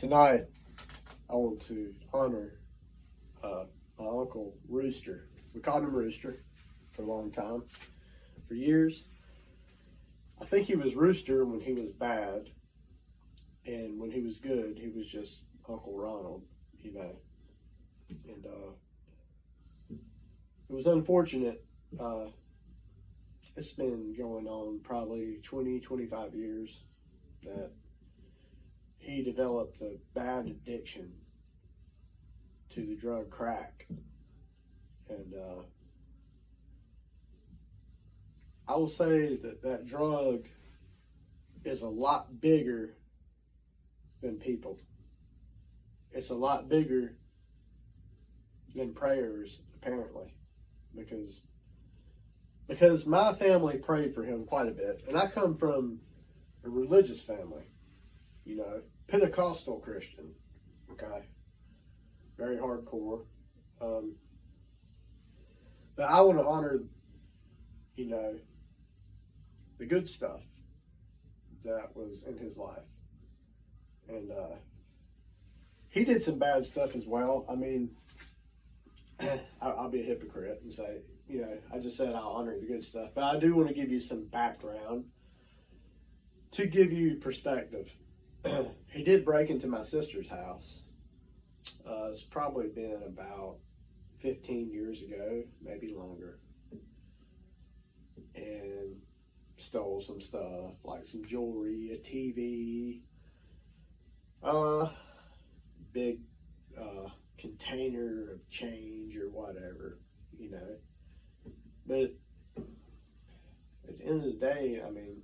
Tonight, I want to honor my uncle Rooster. We called him Rooster for a long time, for years. I think he was Rooster when he was bad, and when he was good, he was just Uncle Ronald, you know. And it was unfortunate. It's been going on probably 20, 25 years that he developed a bad addiction to the drug crack. And I will say that that drug is a lot bigger than people. It's a lot bigger than prayers, apparently, because my family prayed for him quite a bit, and I come from a religious family, you know, Pentecostal Christian, okay, very hardcore. But I want to honor, you know, the good stuff that was in his life, and he did some bad stuff as well. I mean, I'll be a hypocrite and say, you know, I just said I'll honor the good stuff, but I do want to give you some background to give you perspective. He did break into my sister's house. It's probably been about 15 years ago, maybe longer, and stole some stuff like some jewelry, a TV, big container of change or whatever, you know. But at the end of the day, I mean,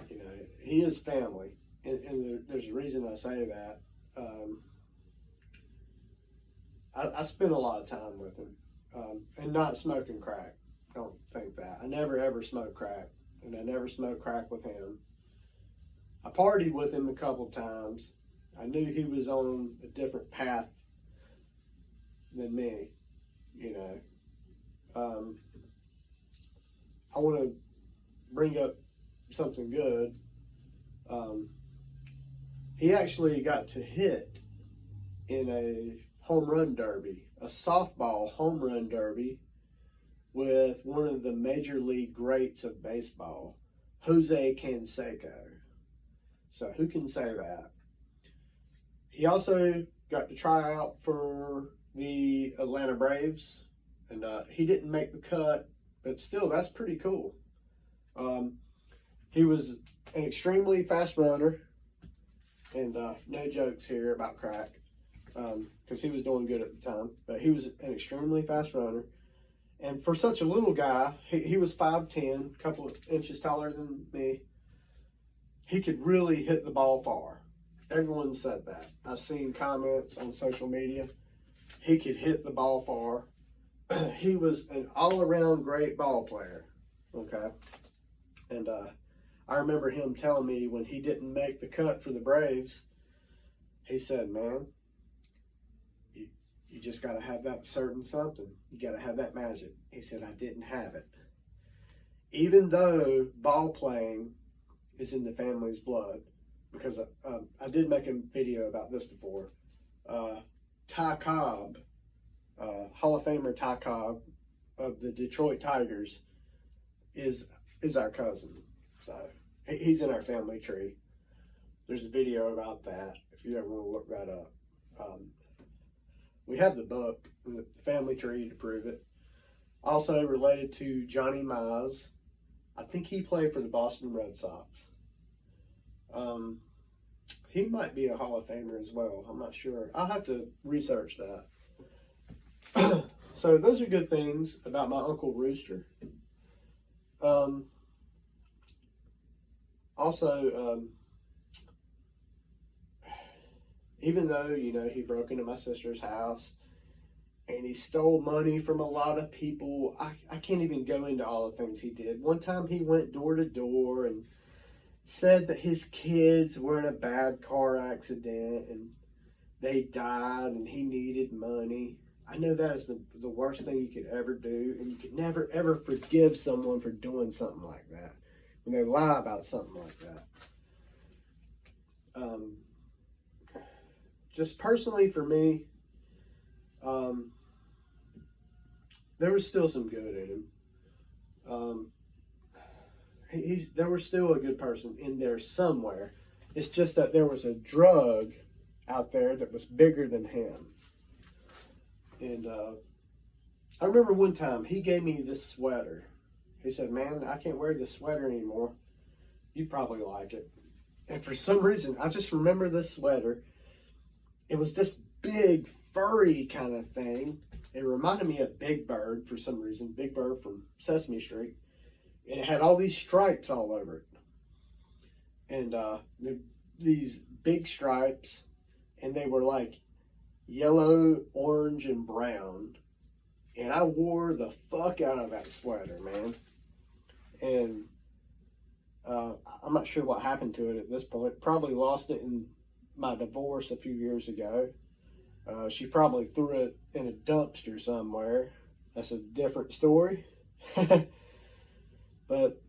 you know, he is family, and there's a reason I say that. I spent a lot of time with him, and not smoking crack. Don't think that. I never ever smoked crack, and I never smoked crack with him. I partied with him a couple times. I knew he was on a different path than me, you know. I want to bring up something good. He actually got to hit in a home run derby, a softball home run derby with one of the major league greats of baseball, Jose Canseco. So who can say that? He also got to try out for the Atlanta Braves, and he didn't make the cut, but still, that's pretty cool. He was an extremely fast runner, and no jokes here about crack, because he was doing good at the time, but he was an extremely fast runner. And for such a little guy, he was 5'10", a couple of inches taller than me. He could really hit the ball far. Everyone said that. I've seen comments on social media. He could hit the ball far. He was an all-around great ball player, okay? And I remember him telling me when he didn't make the cut for the Braves, he said, man, you just got to have that certain something. You got to have that magic. He said, I didn't have it. Even though ball playing is in the family's blood, because I did make a video about this before. Ty Cobb, Hall of Famer Ty Cobb of the Detroit Tigers is our cousin. So he's in our family tree. There's a video about that if you ever want to look that up. We have the book, the family tree, to prove it. Also related to Johnny Mize. I think he played for the Boston Red Sox. He might be a Hall of Famer as well. I'm not sure. I'll have to research that. So those are good things about my Uncle Rooster. Also, even though, you know, he broke into my sister's house and he stole money from a lot of people, I can't even go into all the things he did. One time he went door to door and said that his kids were in a bad car accident and they died and he needed money. I know that is the worst thing you could ever do, and you could never ever forgive someone for doing something like that, when they lie about something like that. just personally for me, there was still some good in him. There was still a good person in there somewhere. It's just that there was a drug out there that was bigger than him. And I remember one time he gave me this sweater. He said, "Man, I can't wear this sweater anymore. You'd probably like it." And for some reason, I just remember this sweater. It was this big, furry kind of thing. It reminded me of Big Bird for some reason. Big Bird from Sesame Street. And it had all these stripes all over it. And these big stripes, and they were like yellow, orange, and brown. And I wore the fuck out of that sweater, man. And I'm not sure what happened to it at this point. Probably lost it in my divorce a few years ago. She probably threw it in a dumpster somewhere. That's a different story. But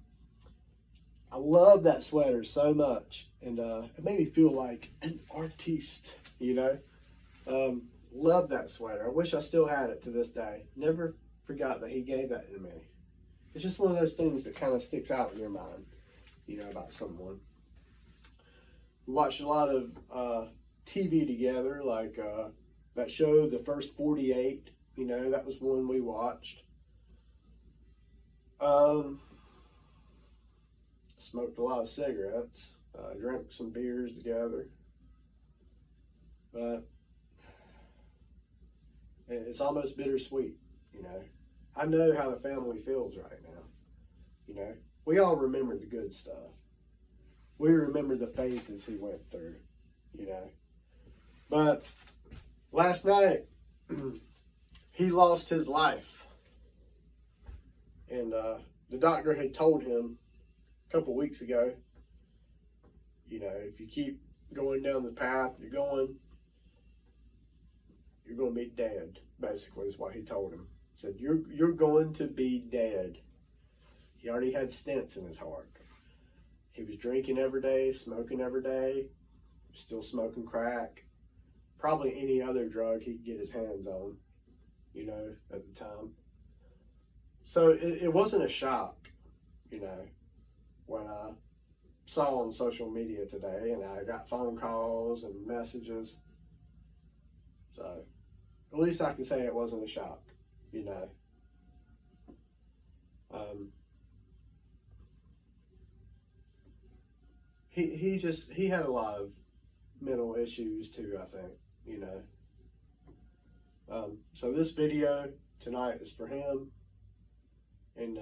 I love that sweater so much. And it made me feel like an artiste, you know. Love that sweater. I wish I still had it to this day. Never forgot that he gave that to me. It's just one of those things that kind of sticks out in your mind, you know, about someone. We watched a lot of TV together, like that show, The First 48. You know, that was one we watched. Smoked a lot of cigarettes. Drank some beers together. But it's almost bittersweet, you know. I know how the family feels right now. You know, we all remember the good stuff. We remember the phases he went through, you know. But last night, he lost his life. And the doctor had told him a couple weeks ago, you know, if you keep going down the path you're going to be dead, basically, is what he told him. He said, you're going to be dead. He already had stents in his heart. He was drinking every day, smoking every day, still smoking crack, probably any other drug he could get his hands on, you know, at the time. So it wasn't a shock, you know, when I saw on social media today, and I got phone calls and messages. So at least I can say it wasn't a shock, you know. He had a lot of mental issues too, I think, you know. So this video tonight is for him, and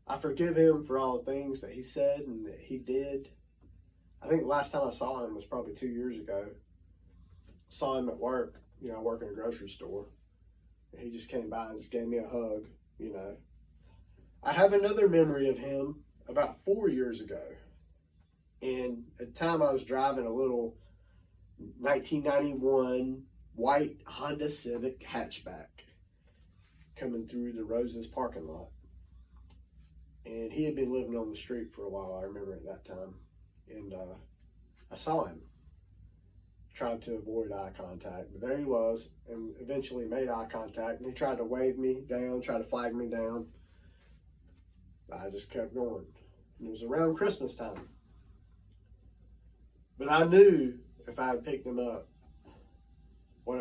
I forgive him for all the things that he said and that he did. I think the last time I saw him was probably 2 years ago. Saw him at work, you know, I work in a grocery store. And he just came by and just gave me a hug, you know. I have another memory of him about 4 years ago. And at the time I was driving a little 1991 white Honda Civic hatchback coming through the Roses parking lot. And he had been living on the street for a while, I remember at that time. And I saw him. Tried to avoid eye contact, but there he was, and eventually made eye contact, and he tried to wave me down, tried to flag me down. I just kept going. And it was around Christmas time. But I knew if I had picked him up, what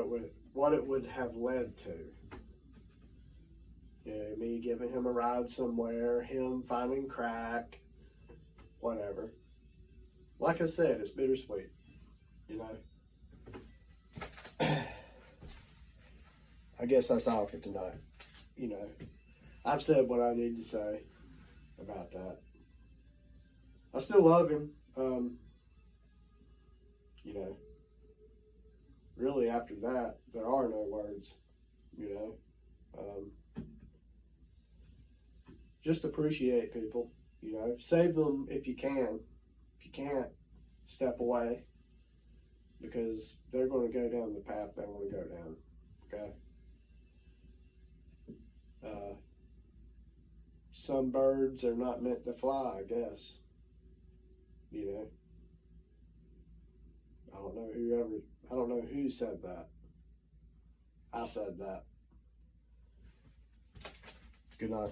it would have led to. You know, me giving him a ride somewhere, him finding crack, whatever. Like I said, it's bittersweet, you know. I guess that's all for tonight. You know, I've said what I need to say about that. I still love him. You know, really after that, there are no words, you know. Just appreciate people, you know. Save them if you can. If you can't, step away, because they're going to go down the path they want to go down, okay? Some birds are not meant to fly, I guess, you know. I don't know who said that. I said that. Good night.